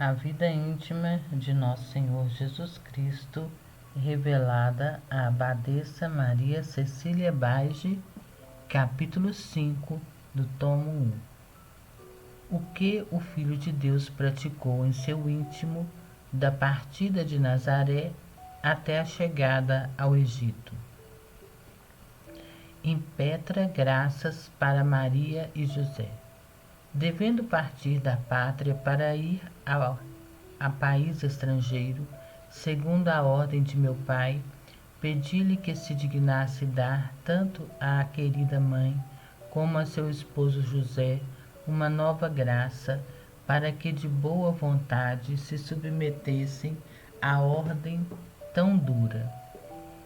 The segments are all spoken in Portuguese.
A vida íntima de Nosso Senhor Jesus Cristo, revelada à Abadesa Maria Cecília Bage, capítulo 5 do tomo 1. O que o Filho de Deus praticou em seu íntimo, da partida de Nazaré até a chegada ao Egito. Impetra graças para Maria e José. Devendo partir da pátria para ir a país estrangeiro, segundo a ordem de meu pai, pedi-lhe que se dignasse dar tanto à querida mãe como a seu esposo José uma nova graça, para que de boa vontade se submetessem à ordem tão dura.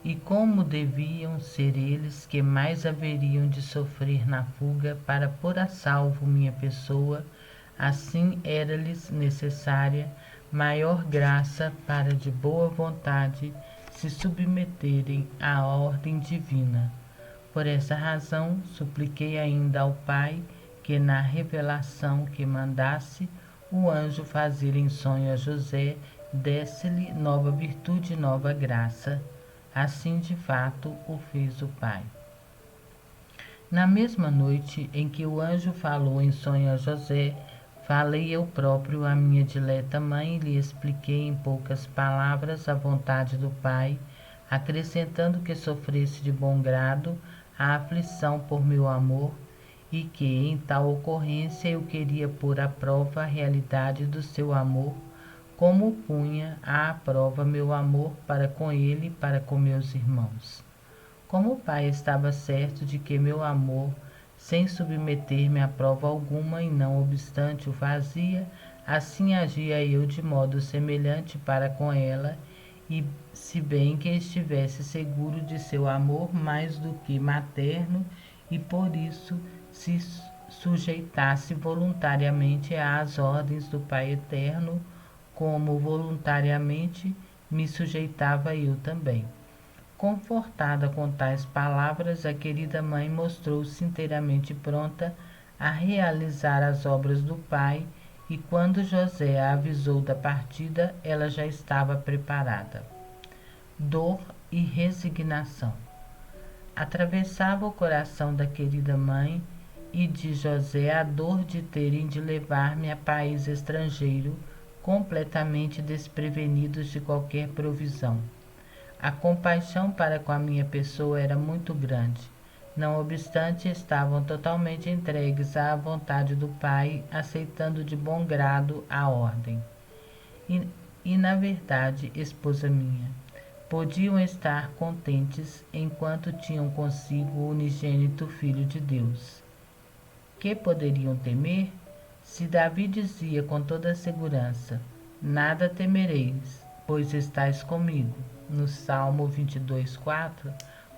E como deviam ser eles que mais haveriam de sofrer na fuga para pôr a salvo minha pessoa, assim era-lhes necessária maior graça para de boa vontade se submeterem à ordem divina. Por essa razão, supliquei ainda ao Pai que na revelação que mandasse o anjo fazer em sonho a José, desse-lhe nova virtude e nova graça. Assim, de fato, o fez o Pai. Na mesma noite em que o anjo falou em sonho a José, falei eu próprio à minha dileta mãe e lhe expliquei em poucas palavras a vontade do Pai, acrescentando que sofresse de bom grado a aflição por meu amor e que, em tal ocorrência, eu queria pôr à prova a realidade do seu amor, como punha à prova meu amor para com ele e para com meus irmãos. Como o Pai estava certo de que meu amor, sem submeter-me a prova alguma e não obstante o fazia, assim agia eu de modo semelhante para com ela, e se bem que estivesse seguro de seu amor mais do que materno, e por isso se sujeitasse voluntariamente às ordens do Pai eterno, como voluntariamente me sujeitava eu também. Confortada com tais palavras, a querida mãe mostrou-se inteiramente pronta a realizar as obras do Pai, e quando José a avisou da partida, ela já estava preparada. Dor e resignação. Atravessava o coração da querida mãe e de José a dor de terem de levar-me a país estrangeiro, completamente desprevenidos de qualquer provisão. A compaixão para com a minha pessoa era muito grande. Não obstante, estavam totalmente entregues à vontade do Pai, aceitando de bom grado a ordem. E na verdade, esposa minha, podiam estar contentes enquanto tinham consigo o unigênito Filho de Deus. Que poderiam temer? Se Davi dizia com toda segurança: nada temereis, pois estais comigo, no Salmo 22:4,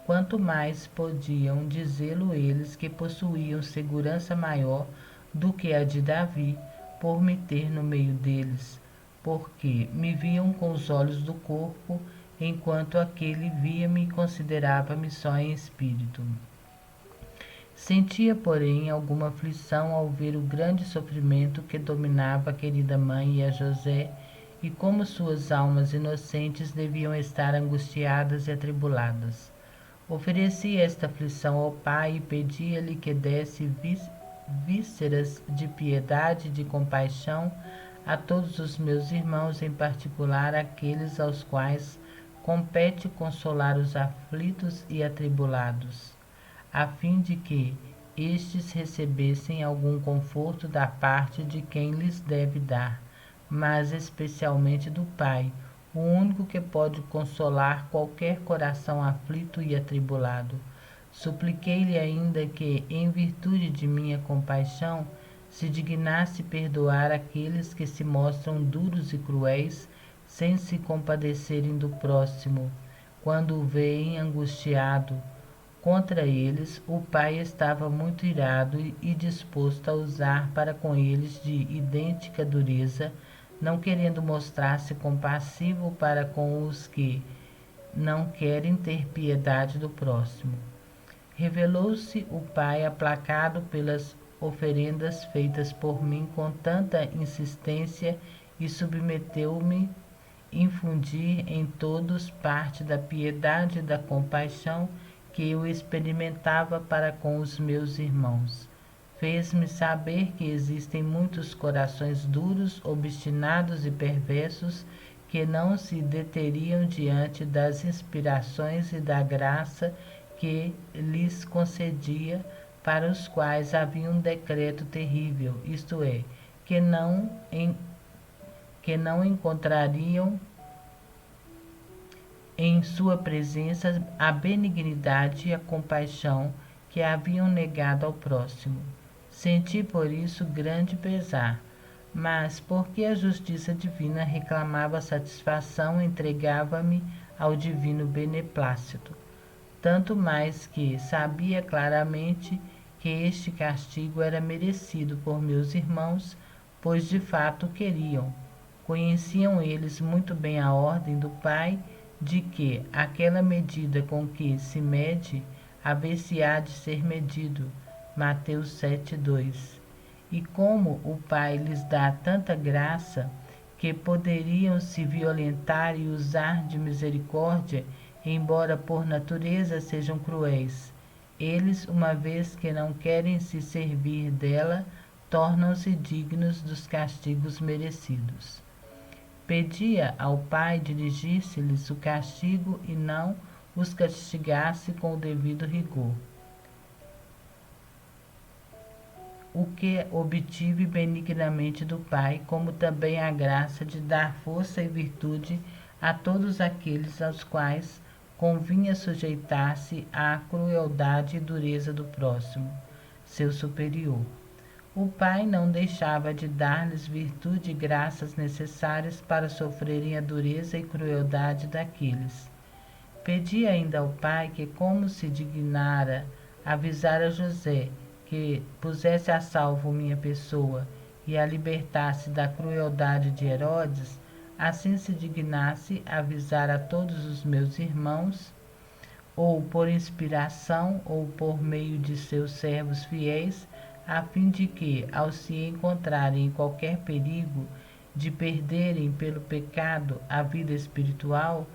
quanto mais podiam dizê-lo eles que possuíam segurança maior do que a de Davi, por me ter no meio deles, porque me viam com os olhos do corpo, enquanto aquele via-me e considerava-me só em espírito. Sentia, porém, alguma aflição ao ver o grande sofrimento que dominava a querida mãe e a José, e como suas almas inocentes deviam estar angustiadas e atribuladas. Ofereci esta aflição ao Pai e pedia-lhe que desse vísceras de piedade e de compaixão a todos os meus irmãos, em particular aqueles aos quais compete consolar os aflitos e atribulados, a fim de que estes recebessem algum conforto da parte de quem lhes deve dar, mas especialmente do Pai, o único que pode consolar qualquer coração aflito e atribulado. Supliquei-lhe ainda que, em virtude de minha compaixão, se dignasse perdoar aqueles que se mostram duros e cruéis, sem se compadecerem do próximo, quando o veem angustiado. Contra eles, o Pai estava muito irado e disposto a usar para com eles de idêntica dureza, não querendo mostrar-se compassivo para com os que não querem ter piedade do próximo. Revelou-se o Pai aplacado pelas oferendas feitas por mim com tanta insistência e submeteu-me infundir em todos parte da piedade e da compaixão que eu experimentava para com os meus irmãos. Fez-me saber que existem muitos corações duros, obstinados e perversos que não se deteriam diante das inspirações e da graça que lhes concedia, para os quais havia um decreto terrível, isto é, que não encontrariam em sua presença a benignidade e a compaixão que haviam negado ao próximo. Senti por isso grande pesar, mas porque a justiça divina reclamava satisfação, entregava-me ao divino beneplácito. Tanto mais que sabia claramente que este castigo era merecido por meus irmãos, pois de fato queriam. Conheciam eles muito bem a ordem do Pai, de que aquela medida com que se mede, a ver se há de ser medido. Mateus 7:2. E como o Pai lhes dá tanta graça, que poderiam se violentar e usar de misericórdia, embora por natureza sejam cruéis. Eles, uma vez que não querem se servir dela, tornam-se dignos dos castigos merecidos. Pedia ao Pai dirigisse-lhes o castigo e não os castigasse com o devido rigor. O que obtive benignamente do Pai, como também a graça de dar força e virtude a todos aqueles aos quais convinha sujeitar-se à crueldade e dureza do próximo, seu superior. O Pai não deixava de dar-lhes virtude e graças necessárias para sofrerem a dureza e crueldade daqueles. Pedi ainda ao Pai que, como se dignara avisar a José que pusesse a salvo minha pessoa e a libertasse da crueldade de Herodes, assim se dignasse avisar a todos os meus irmãos, ou por inspiração ou por meio de seus servos fiéis, a fim de que, ao se encontrarem em qualquer perigo de perderem pelo pecado a vida espiritual,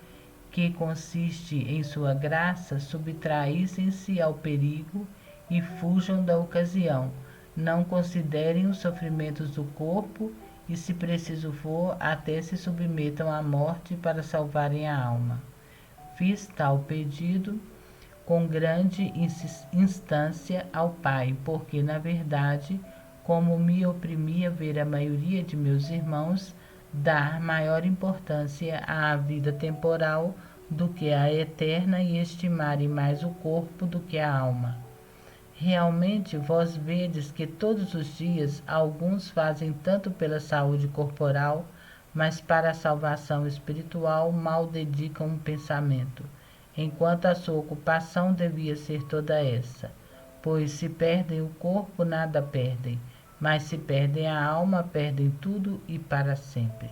que consiste em sua graça, subtraíssem-se ao perigo e fujam da ocasião. Não considerem os sofrimentos do corpo e, se preciso for, até se submetam à morte para salvarem a alma. Fiz tal pedido com grande instância ao Pai, porque, na verdade, como me oprimia ver a maioria de meus irmãos dar maior importância à vida temporal do que à eterna e estimarem mais o corpo do que a alma. Realmente vós vedes que todos os dias alguns fazem tanto pela saúde corporal, mas para a salvação espiritual mal dedicam um pensamento, enquanto a sua ocupação devia ser toda essa. Pois se perdem o corpo, nada perdem, mas se perdem a alma, perdem tudo e para sempre.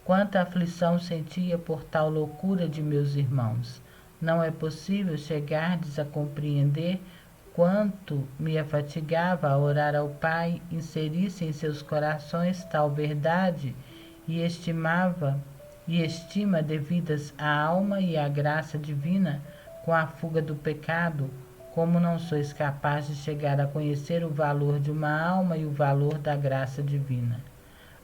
Quanta aflição sentia por tal loucura de meus irmãos! Não é possível chegardes a compreender quanto me afatigava a orar ao Pai, inserisse em seus corações tal verdade e estima devidas à alma e à graça divina com a fuga do pecado, como não sois capaz de chegar a conhecer o valor de uma alma e o valor da graça divina.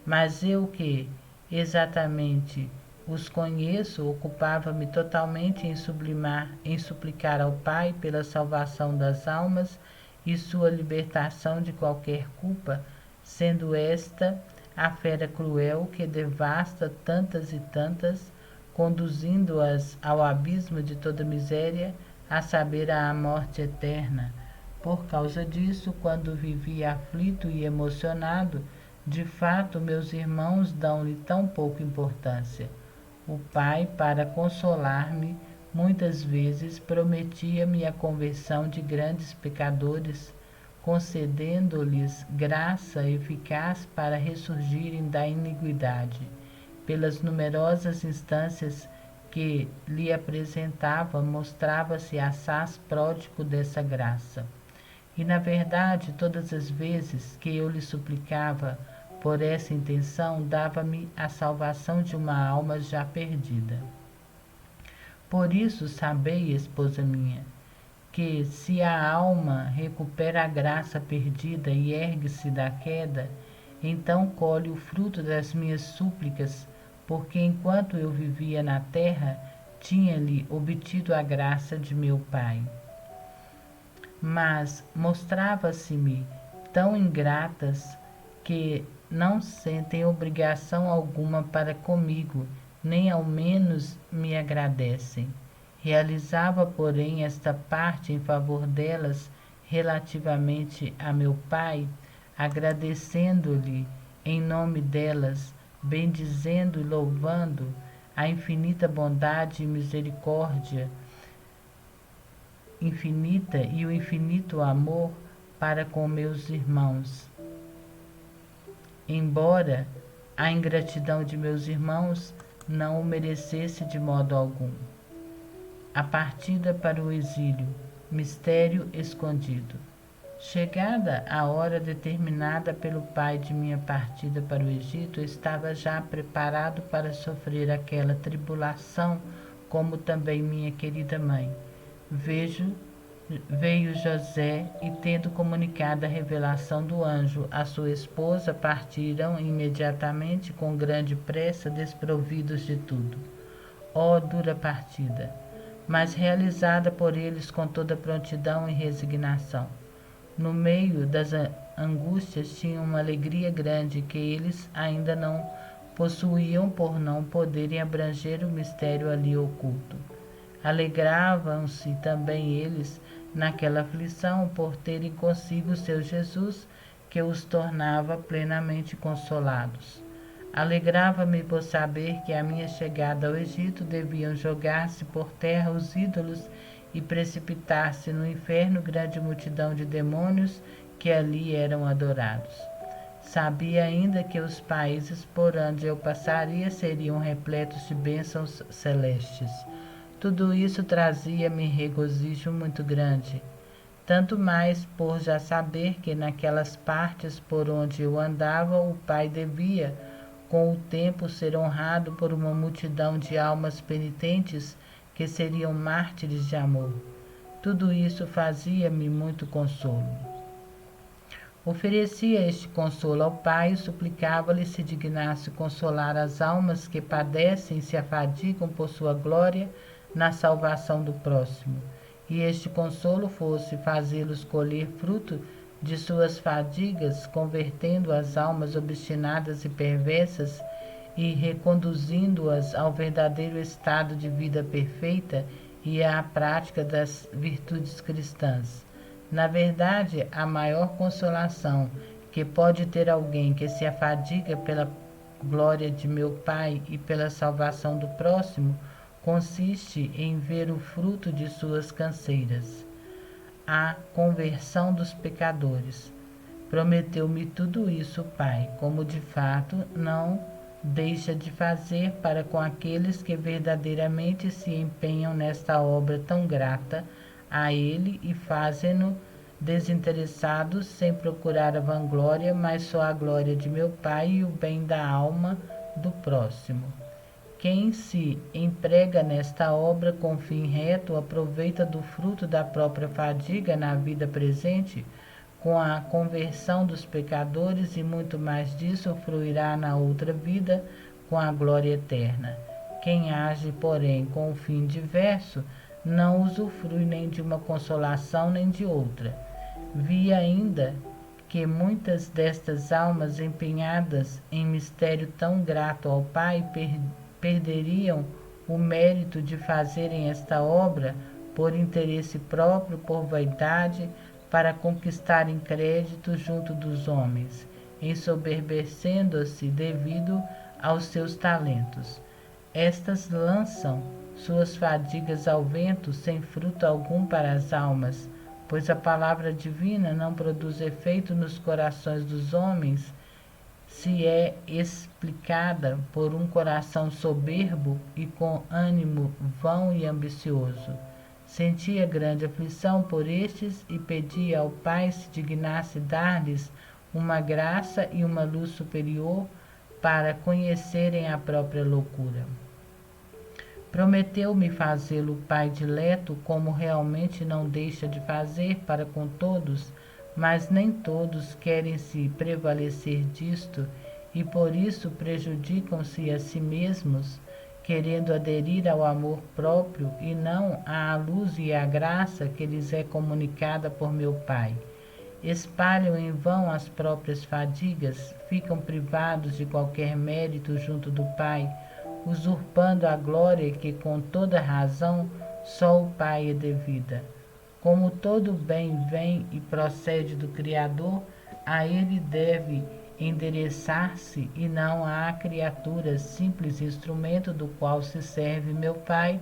Mas eu que, exatamente, os conheço, ocupava-me totalmente em suplicar ao Pai pela salvação das almas e sua libertação de qualquer culpa, sendo esta a fera cruel que devasta tantas e tantas, conduzindo-as ao abismo de toda miséria, a saber, à morte eterna. Por causa disso, quando vivia aflito e emocionado, de fato meus irmãos dão-lhe tão pouca importância. O Pai, para consolar-me, muitas vezes prometia-me a conversão de grandes pecadores, concedendo-lhes graça eficaz para ressurgirem da iniquidade. Pelas numerosas instâncias que lhe apresentava, mostrava-se assaz pródigo dessa graça. E, na verdade, todas as vezes que eu lhe suplicava por essa intenção, dava-me a salvação de uma alma já perdida. Por isso, sabei, esposa minha, que se a alma recupera a graça perdida e ergue-se da queda, então colhe o fruto das minhas súplicas, porque enquanto eu vivia na terra, tinha-lhe obtido a graça de meu Pai. Mas mostrava-se-me tão ingratas que não sentem obrigação alguma para comigo, nem ao menos me agradecem. Realizava, porém, esta parte em favor delas relativamente a meu Pai, agradecendo-lhe em nome delas, bendizendo e louvando a infinita bondade e misericórdia infinita e o infinito amor para com meus irmãos. Embora a ingratidão de meus irmãos não o merecesse de modo algum. A partida para o exílio, mistério escondido. Chegada a hora determinada pelo pai de minha partida para o Egito, eu estava já preparado para sofrer aquela tribulação, como também minha querida mãe. Veio José e, tendo comunicado a revelação do anjo à sua esposa, partiram imediatamente com grande pressa, desprovidos de tudo. Ó dura partida! Mas realizada por eles com toda prontidão e resignação. No meio das angústias tinham uma alegria grande que eles ainda não possuíam por não poderem abranger o mistério ali oculto. Alegravam-se também eles naquela aflição por terem consigo seu Jesus, que os tornava plenamente consolados. Alegrava-me por saber que à minha chegada ao Egito deviam jogar-se por terra os ídolos e precipitar-se no inferno grande multidão de demônios que ali eram adorados. Sabia ainda que os países por onde eu passaria seriam repletos de bênçãos celestes. Tudo isso trazia-me regozijo muito grande, tanto mais por já saber que naquelas partes por onde eu andava o Pai devia, com o tempo, ser honrado por uma multidão de almas penitentes que seriam mártires de amor. Tudo isso fazia-me muito consolo. Oferecia este consolo ao Pai e suplicava-lhe se dignasse consolar as almas que padecem e se afadigam por sua glória na salvação do próximo, e este consolo fosse fazê-los colher fruto de suas fadigas, convertendo as almas obstinadas e perversas e reconduzindo-as ao verdadeiro estado de vida perfeita e à prática das virtudes cristãs. Na verdade, a maior consolação que pode ter alguém que se afadiga pela glória de meu Pai e pela salvação do próximo consiste em ver o fruto de suas canseiras, a conversão dos pecadores. Prometeu-me tudo isso, Pai, como de fato não deixa de fazer para com aqueles que verdadeiramente se empenham nesta obra tão grata a Ele e fazem-no desinteressados, sem procurar a vanglória, mas só a glória de meu Pai e o bem da alma do próximo. Quem se emprega nesta obra com fim reto aproveita do fruto da própria fadiga na vida presente, com a conversão dos pecadores, e muito mais disso fruirá na outra vida com a glória eterna. Quem age, porém, com um fim diverso, não usufrui nem de uma consolação nem de outra. Vi ainda que muitas destas almas empenhadas em mistério tão grato ao Pai perderiam o mérito de fazerem esta obra por interesse próprio, por vaidade, para conquistarem crédito junto dos homens, ensoberbecendo-se devido aos seus talentos. Estas lançam suas fadigas ao vento sem fruto algum para as almas, pois a palavra divina não produz efeito nos corações dos homens se é explicada por um coração soberbo e com ânimo vão e ambicioso. Sentia grande aflição por estes e pedia ao Pai se dignasse dar-lhes uma graça e uma luz superior para conhecerem a própria loucura. Prometeu-me fazê-lo pai dileto, como realmente não deixa de fazer para com todos, mas nem todos querem se prevalecer disto e por isso prejudicam-se a si mesmos, querendo aderir ao amor próprio e não à luz e à graça que lhes é comunicada por meu Pai. Espalham em vão as próprias fadigas, ficam privados de qualquer mérito junto do Pai, usurpando a glória que, com toda razão, só o Pai é devida. Como todo bem vem e procede do Criador, a ele deve endereçar-se e não à criatura, simples instrumento do qual se serve meu Pai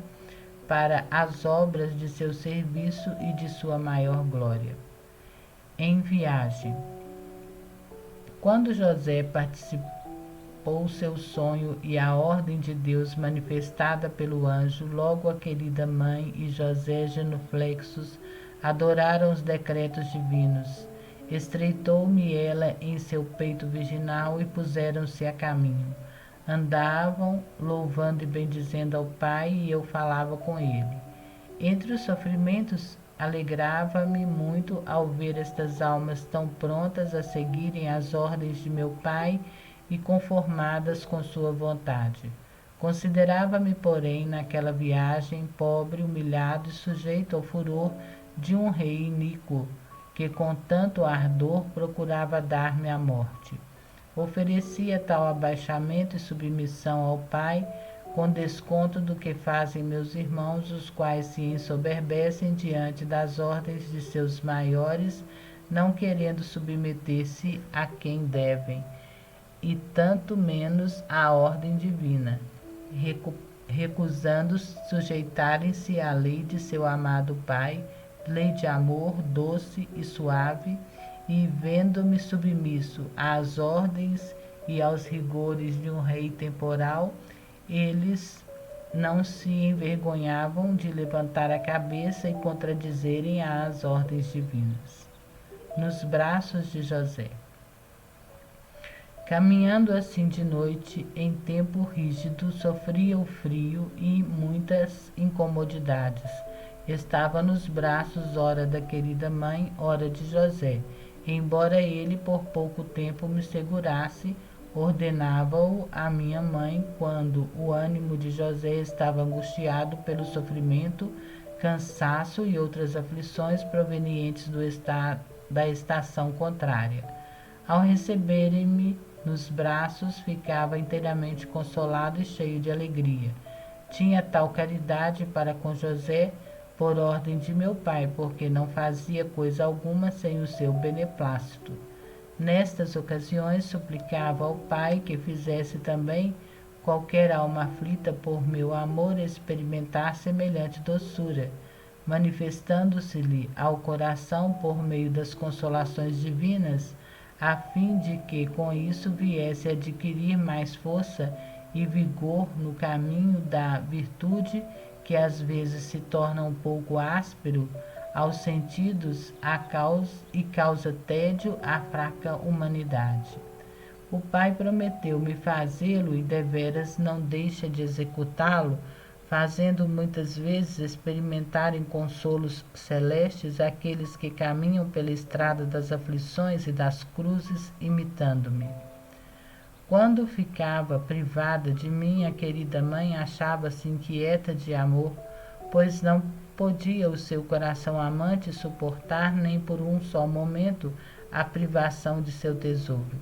para as obras de seu serviço e de sua maior glória. Em viagem. Quando José participou seu sonho e a ordem de Deus manifestada pelo anjo, logo a querida mãe e José genuflexos adoraram os decretos divinos. Estreitou-me ela em seu peito virginal e puseram-se a caminho. Andavam, louvando e bendizendo ao Pai, e eu falava com ele. Entre os sofrimentos, alegrava-me muito ao ver estas almas tão prontas a seguirem as ordens de meu Pai e conformadas com sua vontade. Considerava-me, porém, naquela viagem, pobre, humilhado e sujeito ao furor de um rei iníquo, que com tanto ardor procurava dar-me a morte. Oferecia tal abaixamento e submissão ao Pai, com desconto do que fazem meus irmãos, os quais se ensoberbecem diante das ordens de seus maiores, não querendo submeter-se a quem devem, e tanto menos à ordem divina, recusando sujeitarem-se à lei de seu amado Pai, lei de amor doce e suave, e vendo-me submisso às ordens e aos rigores de um rei temporal, eles não se envergonhavam de levantar a cabeça e contradizerem as ordens divinas. Nos braços de José. Caminhando assim de noite, em tempo rígido, sofria o frio e muitas incomodidades. Estava nos braços, ora da querida mãe, ora de José. Embora ele por pouco tempo me segurasse, ordenava-o a minha mãe quando o ânimo de José estava angustiado pelo sofrimento, cansaço e outras aflições provenientes da estação contrária. Ao receberem-me nos braços, ficava inteiramente consolado e cheio de alegria. Tinha tal caridade para com José, por ordem de meu pai, porque não fazia coisa alguma sem o seu beneplácito. Nestas ocasiões, suplicava ao Pai que fizesse também qualquer alma aflita por meu amor experimentar semelhante doçura, manifestando-se-lhe ao coração por meio das consolações divinas, a fim de que com isso viesse a adquirir mais força e vigor no caminho da virtude, que às vezes se torna um pouco áspero aos sentidos e causa tédio à fraca humanidade. O Pai prometeu-me fazê-lo e deveras não deixa de executá-lo, fazendo muitas vezes experimentarem consolos celestes aqueles que caminham pela estrada das aflições e das cruzes, imitando-me. Quando ficava privada de mim, a querida mãe achava-se inquieta de amor, pois não podia o seu coração amante suportar nem por um só momento a privação de seu tesouro.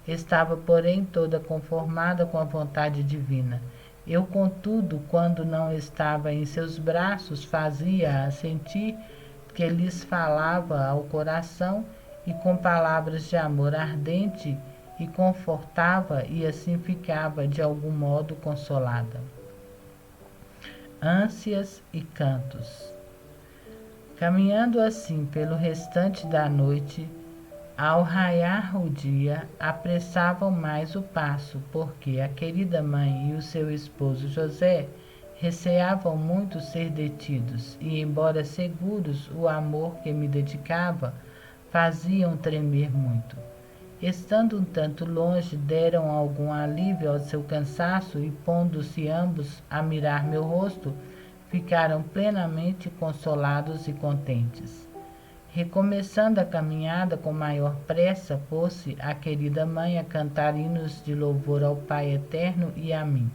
Estava, porém, toda conformada com a vontade divina. Eu, contudo, quando não estava em seus braços, fazia-a sentir que lhes falava ao coração e com palavras de amor ardente e confortava, e assim ficava de algum modo consolada. Ânsias e cantos. Caminhando assim pelo restante da noite, ao raiar o dia, apressavam mais o passo, porque a querida mãe e o seu esposo José receavam muito ser detidos, e, embora seguros, o amor que me dedicava faziam tremer muito. Estando um tanto longe, deram algum alívio ao seu cansaço e, pondo-se ambos a mirar meu rosto, ficaram plenamente consolados e contentes. Recomeçando a caminhada com maior pressa, pôs-se a querida mãe a cantar hinos de louvor ao Pai Eterno e a mim.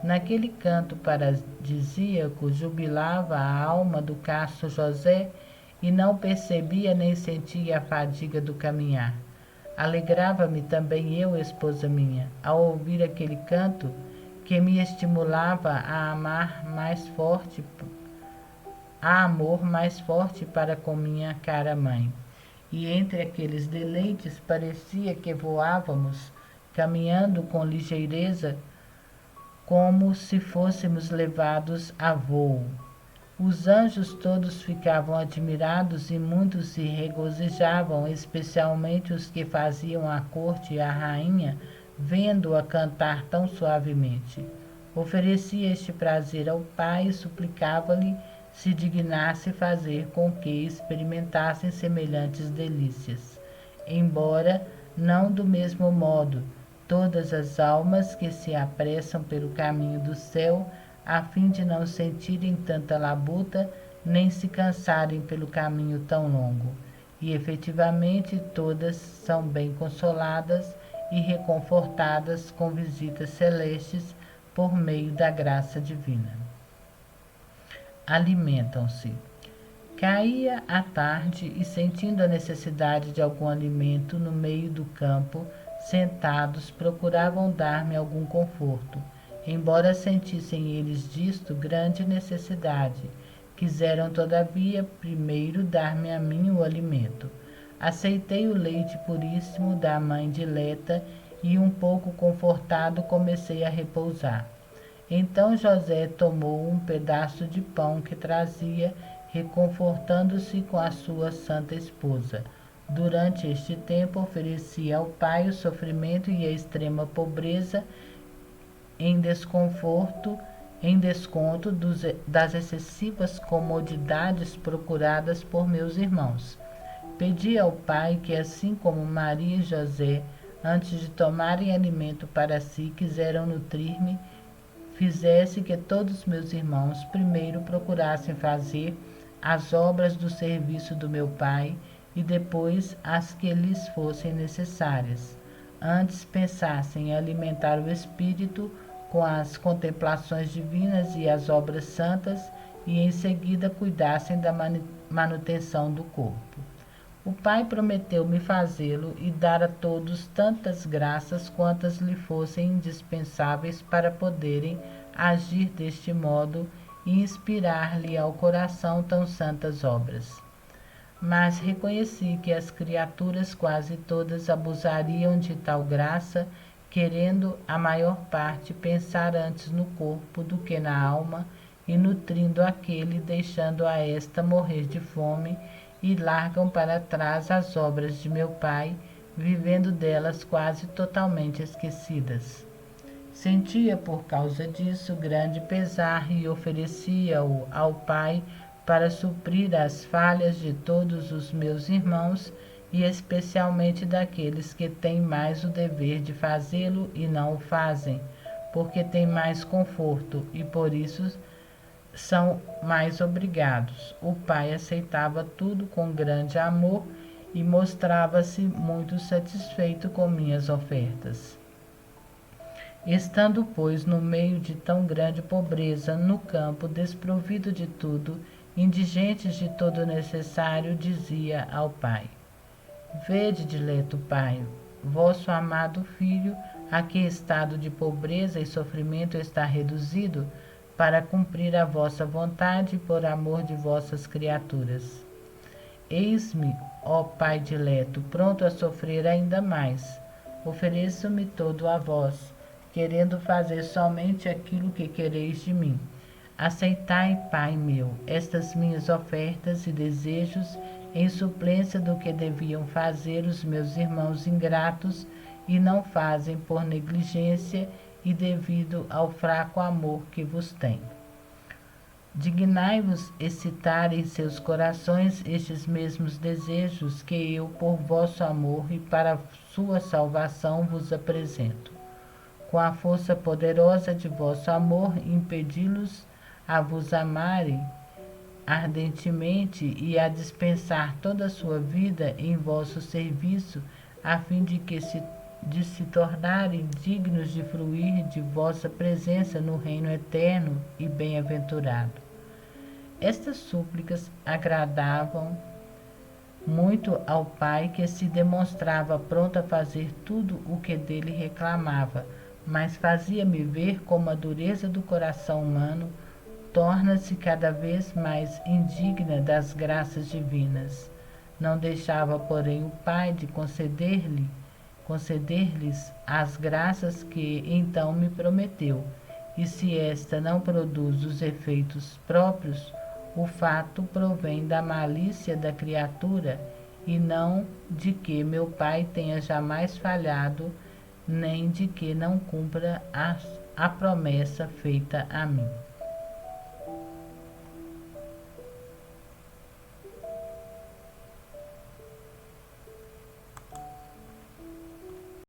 Naquele canto paradisíaco jubilava a alma do casto José e não percebia nem sentia a fadiga do caminhar. Alegrava-me também eu, esposa minha, ao ouvir aquele canto que me estimulava a amor mais forte para com minha cara mãe. E entre aqueles deleites parecia que voávamos, caminhando com ligeireza, como se fôssemos levados a vôo. Os anjos todos ficavam admirados e muitos se regozijavam, especialmente os que faziam a corte à rainha, vendo-a cantar tão suavemente. Oferecia este prazer ao Pai e suplicava-lhe se dignasse fazer com que experimentassem semelhantes delícias. Embora não do mesmo modo, todas as almas que se apressam pelo caminho do céu, a fim de não sentirem tanta labuta, nem se cansarem pelo caminho tão longo. E efetivamente todas são bem consoladas e reconfortadas com visitas celestes por meio da graça divina. Alimentam-se. Caía a tarde e, sentindo a necessidade de algum alimento no meio do campo, sentados, procuravam dar-me algum conforto. Embora sentissem eles disto grande necessidade, quiseram, todavia, primeiro dar-me a mim o alimento. Aceitei o leite puríssimo da mãe dileta e, um pouco confortado, comecei a repousar. Então José tomou um pedaço de pão que trazia, reconfortando-se com a sua santa esposa. Durante este tempo oferecia ao Pai o sofrimento e a extrema pobreza em desconto das excessivas comodidades procuradas por meus irmãos. Pedi ao Pai que, assim como Maria e José, antes de tomarem alimento para si, quiseram nutrir-me, fizesse que todos meus irmãos primeiro procurassem fazer as obras do serviço do meu Pai e depois as que lhes fossem necessárias. Antes pensassem em alimentar o espírito com as contemplações divinas e as obras santas e em seguida cuidassem da manutenção do corpo. O Pai prometeu-me fazê-lo e dar a todos tantas graças quantas lhe fossem indispensáveis para poderem agir deste modo e inspirar-lhe ao coração tão santas obras. Mas reconheci que as criaturas quase todas abusariam de tal graça, querendo a maior parte pensar antes no corpo do que na alma, e nutrindo aquele, deixando a esta morrer de fome, e largam para trás as obras de meu Pai, vivendo delas quase totalmente esquecidas. Sentia por causa disso grande pesar e oferecia-o ao Pai para suprir as falhas de todos os meus irmãos e especialmente daqueles que têm mais o dever de fazê-lo e não o fazem, porque têm mais conforto e por isso são mais obrigados. O Pai aceitava tudo com grande amor e mostrava-se muito satisfeito com minhas ofertas. Estando, pois, no meio de tão grande pobreza, no campo, desprovido de tudo, indigentes de todo o necessário, dizia ao Pai: Vede, dileto Pai, vosso amado Filho, a que estado de pobreza e sofrimento está reduzido, para cumprir a vossa vontade por amor de vossas criaturas. Eis-me, ó Pai dileto, pronto a sofrer ainda mais. Ofereço-me todo a vós, querendo fazer somente aquilo que quereis de mim. Aceitai, Pai meu, estas minhas ofertas e desejos em suplência do que deviam fazer os meus irmãos ingratos e não fazem por negligência e devido ao fraco amor que vos tenho. Dignai-vos excitar em seus corações estes mesmos desejos que eu, por vosso amor e para sua salvação, vos apresento. Com a força poderosa de vosso amor, impedi-los a vos amarem ardentemente e a dispensar toda a sua vida em vosso serviço, a fim de se tornarem dignos de fruir de vossa presença no reino eterno e bem-aventurado. Estas súplicas agradavam muito ao pai, que se demonstrava pronto a fazer tudo o que dele reclamava, mas fazia-me ver como a dureza do coração humano torna-se cada vez mais indigna das graças divinas. Não deixava, porém, o pai de conceder-lhes as graças que então me prometeu, e se esta não produz os efeitos próprios, o fato provém da malícia da criatura e não de que meu pai tenha jamais falhado, nem de que não cumpra a promessa feita a mim.